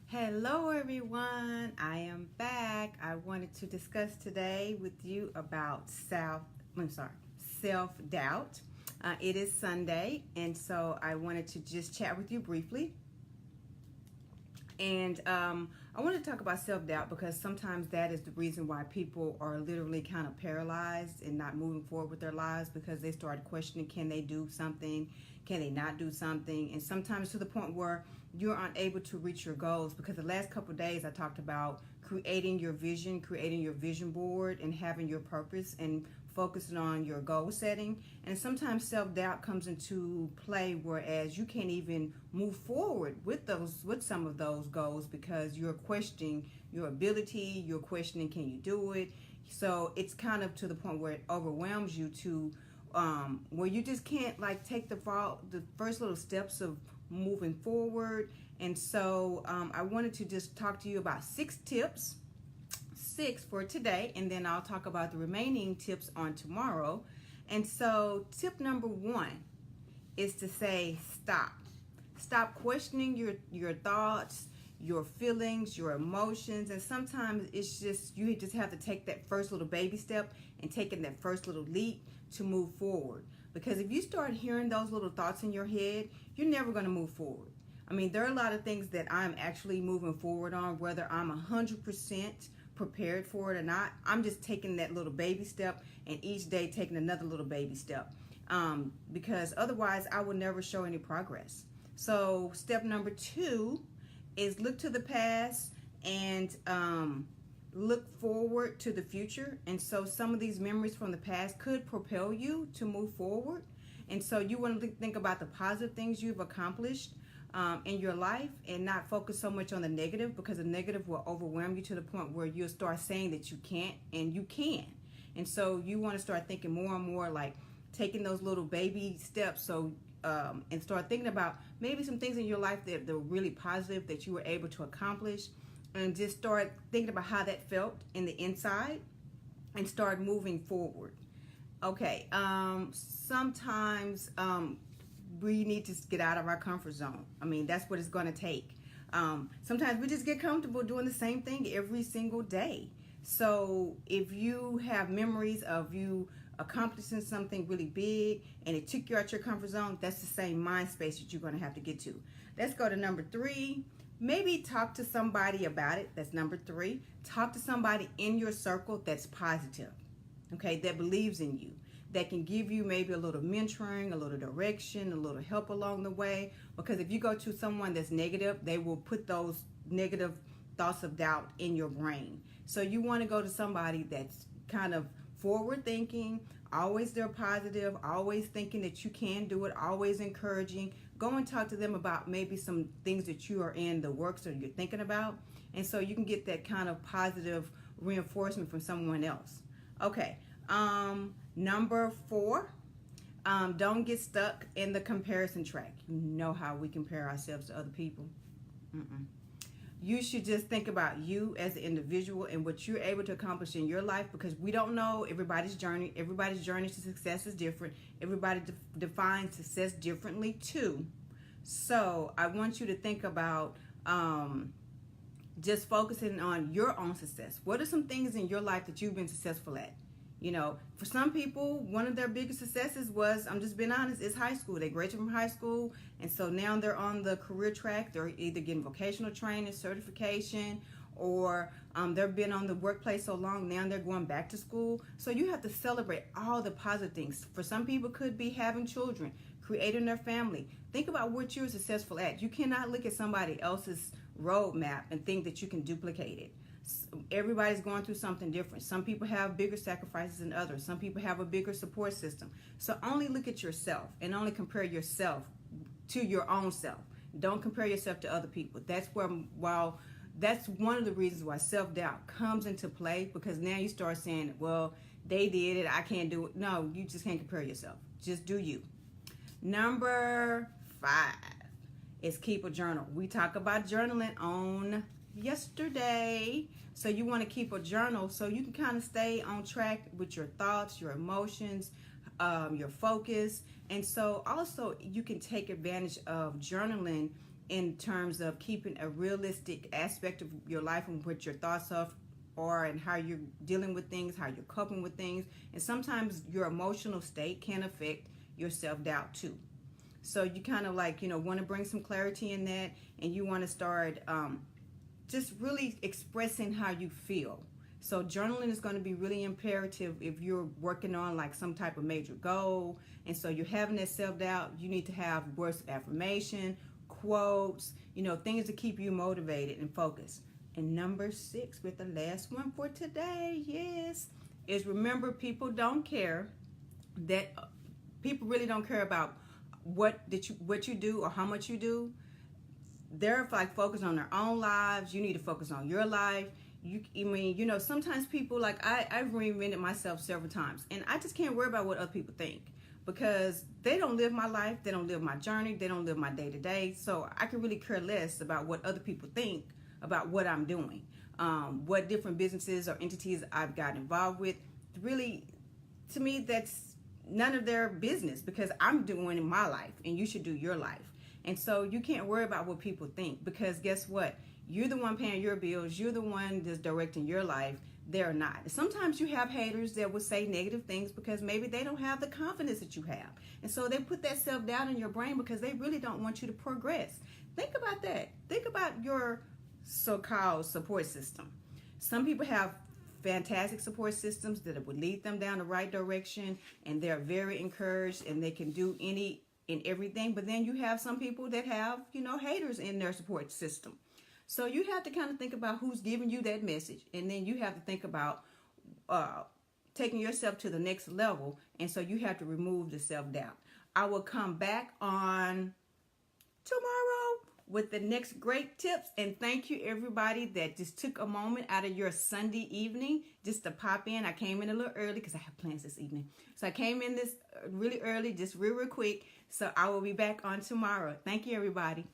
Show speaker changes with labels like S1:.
S1: Hello everyone, I am back. I wanted to discuss today with you about self-doubt. It is Sunday, and so I wanted to just chat with you briefly. And I want to talk about self-doubt because sometimes that is the reason why people are literally kind of paralyzed and not moving forward with their lives, because they start questioning, can they do something? Can they not do something? And sometimes to the point where you're unable to reach your goals, because the last couple of days I talked about creating your vision board, and having your purpose and focusing on your goal setting. And sometimes self-doubt comes into play, whereas you can't even move forward with some of those goals because you're questioning your ability, you're questioning, can you do it? So it's kind of to the point where it overwhelms you to where you just can't like take the first little steps of moving forward. And so I wanted to just talk to you about 6 tips for today, and then I'll talk about the remaining tips on tomorrow. And so tip number 1 is to say stop questioning your thoughts, your feelings, your emotions. And sometimes it's just you just have to take that first little baby step and taking that first little leap to move forward. Because if you start hearing those little thoughts in your head, you're never going to move forward. I mean, there are a lot of things that I'm actually moving forward on, whether I'm 100% prepared for it or not. I'm just taking that little baby step, and each day taking another little baby step, because otherwise I will never show any progress. So step number 2 is look to the past and look forward to the future. And so some of these memories from the past could propel you to move forward. And so you want to think about the positive things you've accomplished in your life, and not focus so much on the negative, because the negative will overwhelm you to the point where you'll start saying that you can't, and you can. And so you want to start thinking more and more like taking those little baby steps. So and start thinking about maybe some things in your life that are really positive that you were able to accomplish, and just start thinking about how that felt in the inside, and start moving forward. Okay, sometimes we need to get out of our comfort zone. I mean, that's what it's going to take. Sometimes we just get comfortable doing the same thing every single day. So if you have memories of you accomplishing something really big and it took you out your comfort zone, that's the same mind space that you're going to have to get to. Let's go to number 3. Maybe talk to somebody about it. That's number 3. Talk to somebody in your circle that's positive, okay, that believes in you, that can give you maybe a little mentoring, a little direction, a little help along the way. Because if you go to someone that's negative, they will put those negative thoughts of doubt in your brain. So you want to go to somebody that's kind of forward thinking, always they're positive, always thinking that you can do it, always encouraging. Go and talk to them about maybe some things that you are in the works or you're thinking about. And so you can get that kind of positive reinforcement from someone else. Okay. Number 4, don't get stuck in the comparison track. You know how we compare ourselves to other people. You should just think about you as an individual and what you're able to accomplish in your life, because we don't know everybody's journey. Everybody's journey to success is different. Everybody defines success differently too. So I want you to think about just focusing on your own success. What are some things in your life that you've been successful at? You know, for some people, one of their biggest successes was, I'm just being honest, is high school. They graduated from high school, and so now they're on the career track. They're either getting vocational training, certification, or they've been on the workplace so long, now they're going back to school. So you have to celebrate all the positive things. For some people, could be having children, creating their family. Think about what you're successful at. You cannot look at somebody else's roadmap and think that you can duplicate it. Everybody's going through something different. Some people have bigger sacrifices than others. Some people have a bigger support system. So only look at yourself and only compare yourself to your own self. Don't compare yourself to other people. That's one of the reasons why self-doubt comes into play, because now you start saying, well, they did it, I can't do it. No, you just can't compare yourself. Just do you. Number 5 is keep a journal. We talk about journaling on yesterday. So you want to keep a journal so you can kind of stay on track with your thoughts, your emotions, your focus. And so also you can take advantage of journaling in terms of keeping a realistic aspect of your life and what your thoughts are and how you're dealing with things, how you're coping with things. And sometimes your emotional state can affect your self-doubt too. So you kind of like, want to bring some clarity in that, and you want to start just really expressing how you feel. So journaling is going to be really imperative if you're working on like some type of major goal. And so you're having that self-doubt, you need to have words of affirmation, quotes, things to keep you motivated and focused. And number 6, with the last one for today, yes, is remember, people don't care. That people really don't care about what you do or how much you do. They're like focused on their own lives. You need to focus on your life. Sometimes people, like I've reinvented myself several times, and I just can't worry about what other people think, because they don't live my life, they don't live my journey, they don't live my day-to-day. So I can really care less about what other people think about what I'm doing, what different businesses or entities I've got involved with. Really, to me, that's none of their business, because I'm doing my life and you should do your life. And so you can't worry about what people think, because guess what? You're the one paying your bills. You're the one that's directing your life. They're not. Sometimes you have haters that will say negative things because maybe they don't have the confidence that you have. And so they put that self-doubt in your brain because they really don't want you to progress. Think about that. Think about your so-called support system. Some people have fantastic support systems that would lead them down the right direction, and they're very encouraged and they can do any and everything. But then you have some people that have, haters in their support system. So you have to kind of think about who's giving you that message, and then you have to think about taking yourself to the next level. And so you have to remove the self-doubt. I will come back on tomorrow with the next great tips. And thank you everybody that just took a moment out of your Sunday evening just to pop in. I came in a little early because I have plans this evening. So I came in this really early, just real quick. So I will be back on tomorrow. Thank you everybody.